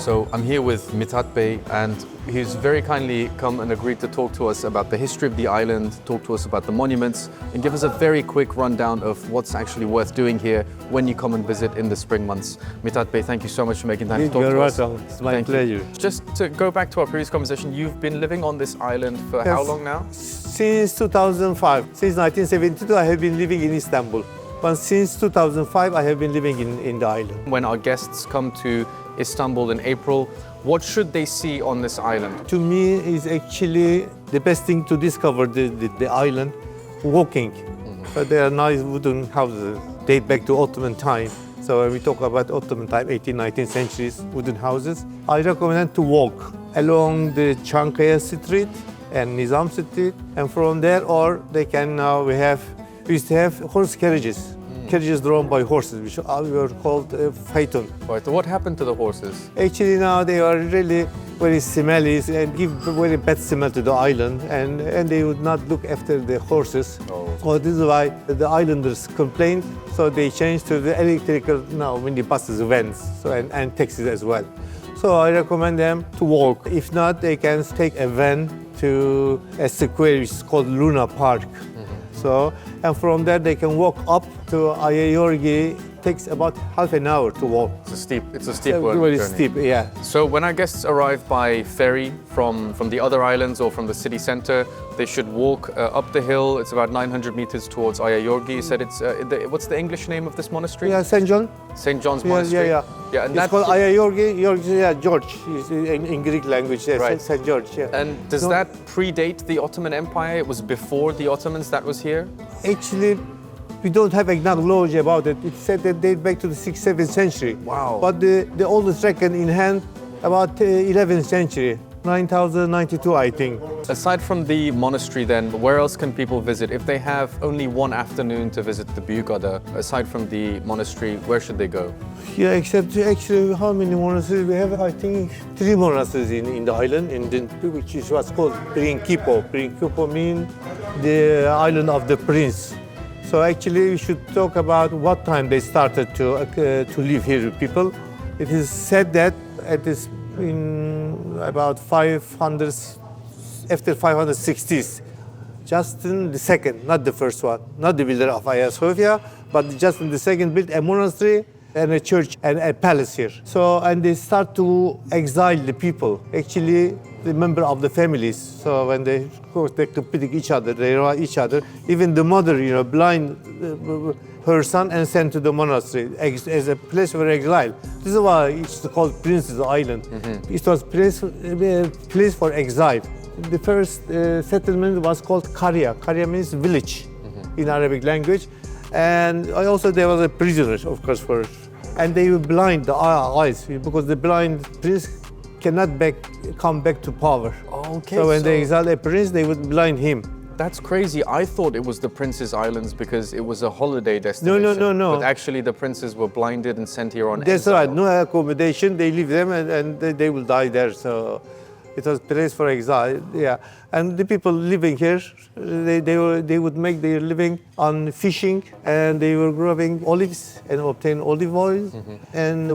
So I'm here with Mithat Bey, and he's very kindly come and agreed to talk to us about the history of the island, talk to us about the monuments, and give us a very quick rundown of what's actually worth doing here when you come and visit in the spring months. Mithat Bey, thank you so much for making time to talk to us. You're welcome. It's my pleasure. Just to go back to our previous conversation, you've been living on this island for how long now? Since 2005. Since 1972, I have been living in Istanbul. But since 2005, I have been living in the island. When our guests come to Istanbul in April, what should they see on this island? To me, is actually the best thing to discover the island, walking. So there are nice wooden houses, date back to Ottoman time. So when we talk about Ottoman time, 18th, 19th centuries, wooden houses, I recommend to walk along the Çankaya Street and Nizam Street, and from there, or they can now, we used to have horse carriages. Carriages drawn by horses, which were called phaeton. Right, so what happened to the horses? Actually now they are really very smelly and give very bad smell to the island, and they would not look after the horses. Oh. So this is why the islanders complained, so they changed to the electrical now minibuses, vans, so, and taxis as well. So I recommend them to walk. If not, they can take a van to a square which is called Luna Park. So, and from there they can walk up to Ayayorgi. Takes about half an hour to walk. It's a steep Very journey. steep, yeah. So when our guests arrive by ferry from the other islands or from the city center, they should walk up the hill. It's about 900 meters towards Ayayorgi. You said it's, what's the English name of this monastery? Yeah, St. John. St. John's Monastery. Yeah, and it's called Ayayorgi. Yeah, George, in Greek language, yeah, Right. St. George, yeah. And does that predate the Ottoman Empire? It was before the Ottomans that was here? Actually, we don't have exact knowledge about it. It's said that date back to the 6th, 7th century. Wow. But the oldest record in hand, about 11th century, 9092, I think. Aside from the monastery then, where else can people visit? If they have only one afternoon to visit the Büyükada, aside from the monastery, where should they go? Yeah, except actually how many monasteries we have? I think 3 monasteries in the island, which is what's called Prinkipo. Prinkipo means the island of the prince. So actually, we should talk about what time they started to live here, people. It is said that it is in about 500, after 560s, Justin II, not the first one, not the builder of Hagia Sophia, but Justin II built a monastery and a church and a palace here. So, and they start to exile the people, actually the member of the families. So when they, of course, they compete each other, they rob each other. Even the mother, blind her son and sent to the monastery as a place for exile. This is why it's called Prince's Island. It was a place for exile. The first settlement was called Karya. Karya means village in Arabic language. And also there was a prisoner, of course, and they were blind, the eyes, because the blind prince cannot come back to power. Okay. So when they exile a prince, they would blind him. That's crazy. I thought it was the Prince's Islands because it was a holiday destination. No. But actually the princes were blinded and sent here on That's exile. right, no accommodation, they leave them and they will die there. So it was a place for exile, yeah. And the people living here, they would make their living on fishing, and they were growing olives and obtain olive oil and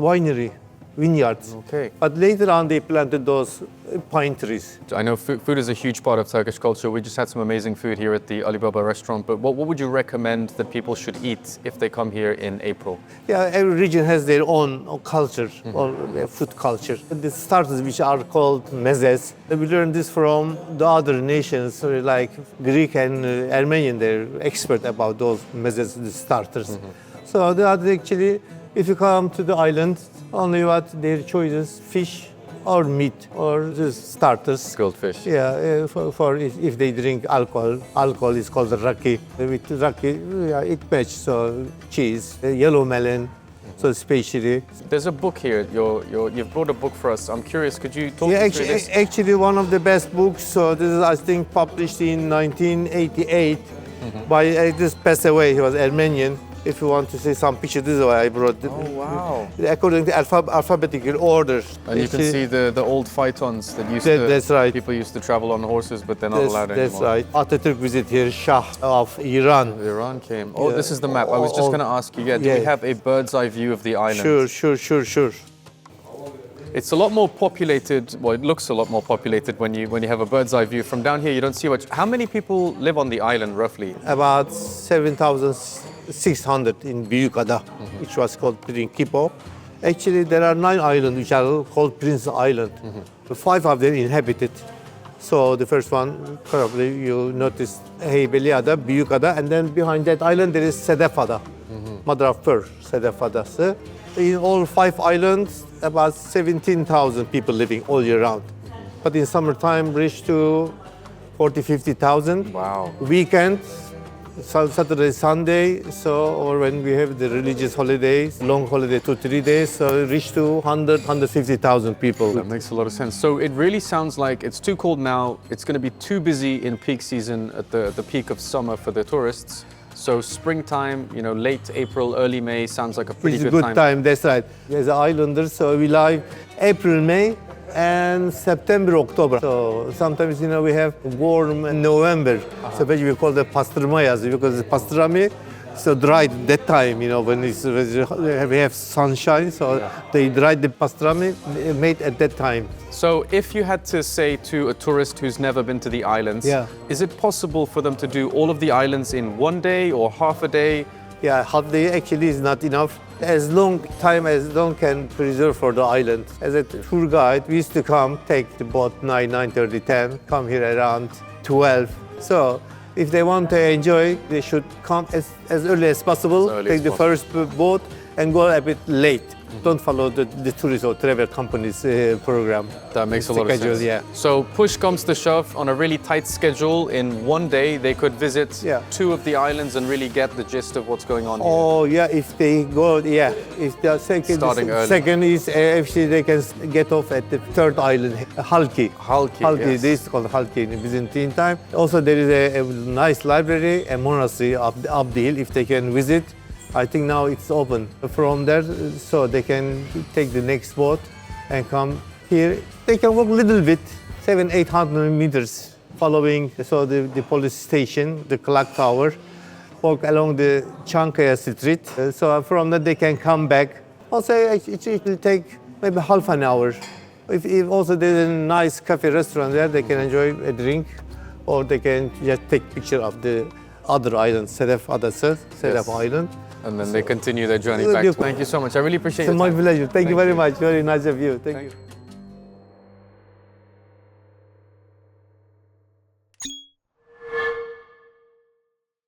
vineyards. Okay. But later on, they planted those pine trees. I know food is a huge part of Turkish culture. We just had some amazing food here at the Ali Baba restaurant, but what would you recommend that people should eat if they come here in April? Yeah, every region has their own culture, or food culture. The starters, which are called mezes, we learned this from the other nations, like Greek and Armenian. They're expert about those mezes, the starters. So the other, actually, if you come to the island, only what their choices, fish or meat or the starters. Grilled fish. Yeah, for if they drink alcohol. Alcohol is called raki. With raki, it matches, so cheese, yellow melon, so especially. There's a book here. You've brought a book for us. I'm curious, could you talk me through this? Actually, one of the best books. So this is, I think, published in 1988 by, just passed away, he was Armenian. If you want to see some pictures, this is why I brought it. Oh, wow. According to alphabetical order. And you can see the old phaetons that that's right. People used to travel on horses, but they're not allowed anymore. That's right. Atatürk visited here, Shah of Iran. Iran came. Oh, this is the map. I was just going to ask you, do we have a bird's eye view of the island? Sure. It's a lot more populated. Well, it looks a lot more populated when you have a bird's eye view. From down here, you don't see much. How many people live on the island, roughly? About 7,600 in Büyükada, which was called Principal. Actually, there are 9 islands which are called Prince Island. 5 of them inhabited. So the first one, probably you noticed Heybeliada, Büyükada, and then behind that island there is Sedefada, mother of pearl, Sedefadası. In all 5 islands, about 17,000 people living all year round. But in summertime, reach to 40,000-50,000. Wow. Weekends, Saturday, Sunday, or when we have the religious holidays, long holiday, 2-3 days, so reach to 150,000 people. That makes a lot of sense. So it really sounds like it's too cold now. It's going to be too busy in peak season at the peak of summer for the tourists. So springtime, late April, early May sounds like a pretty It's good a good time, that's right. As an islander, so we like April, May, and September, October. So sometimes, we have warm in November. So we call it pastırma yazı because it's pastrami, so dried that time, when we have sunshine, so they dried the pastrami made at that time. So if you had to say to a tourist who's never been to the islands, is it possible for them to do all of the islands in one day or half a day? Yeah, half day actually is not enough. As long can preserve for the island. As a tour guide, we used to come, take the boat 9:30, 10, come here around 12. So if they want to enjoy, they should come as early as possible, take the first boat and go a bit late. Don't follow the tourist or travel company's program. That makes a lot of sense. Yeah. So push comes to shove, on a really tight schedule, in one day they could visit 2 of the islands and really get the gist of what's going on here. Oh yeah, if they go, if the second is actually they can get off at the 3rd island, Halki. Yes. This is called Halki in Byzantine time. Also there is a nice library, a monastery, Abdil, if they can visit. I think now it's open from there, so they can take the next boat and come here. They can walk a little bit, 700-800 meters, following the police station, the clock tower, walk along the Çankaya Street. So from that they can come back. Also, it will take maybe half an hour. If also there's a nice cafe restaurant there, they can enjoy a drink, or they can just take picture of the other island, Sedef Island. And then they continue their journey back. Thank you so much. I really appreciate it. It's my pleasure. Thank you very much. Very nice of you. Thank you.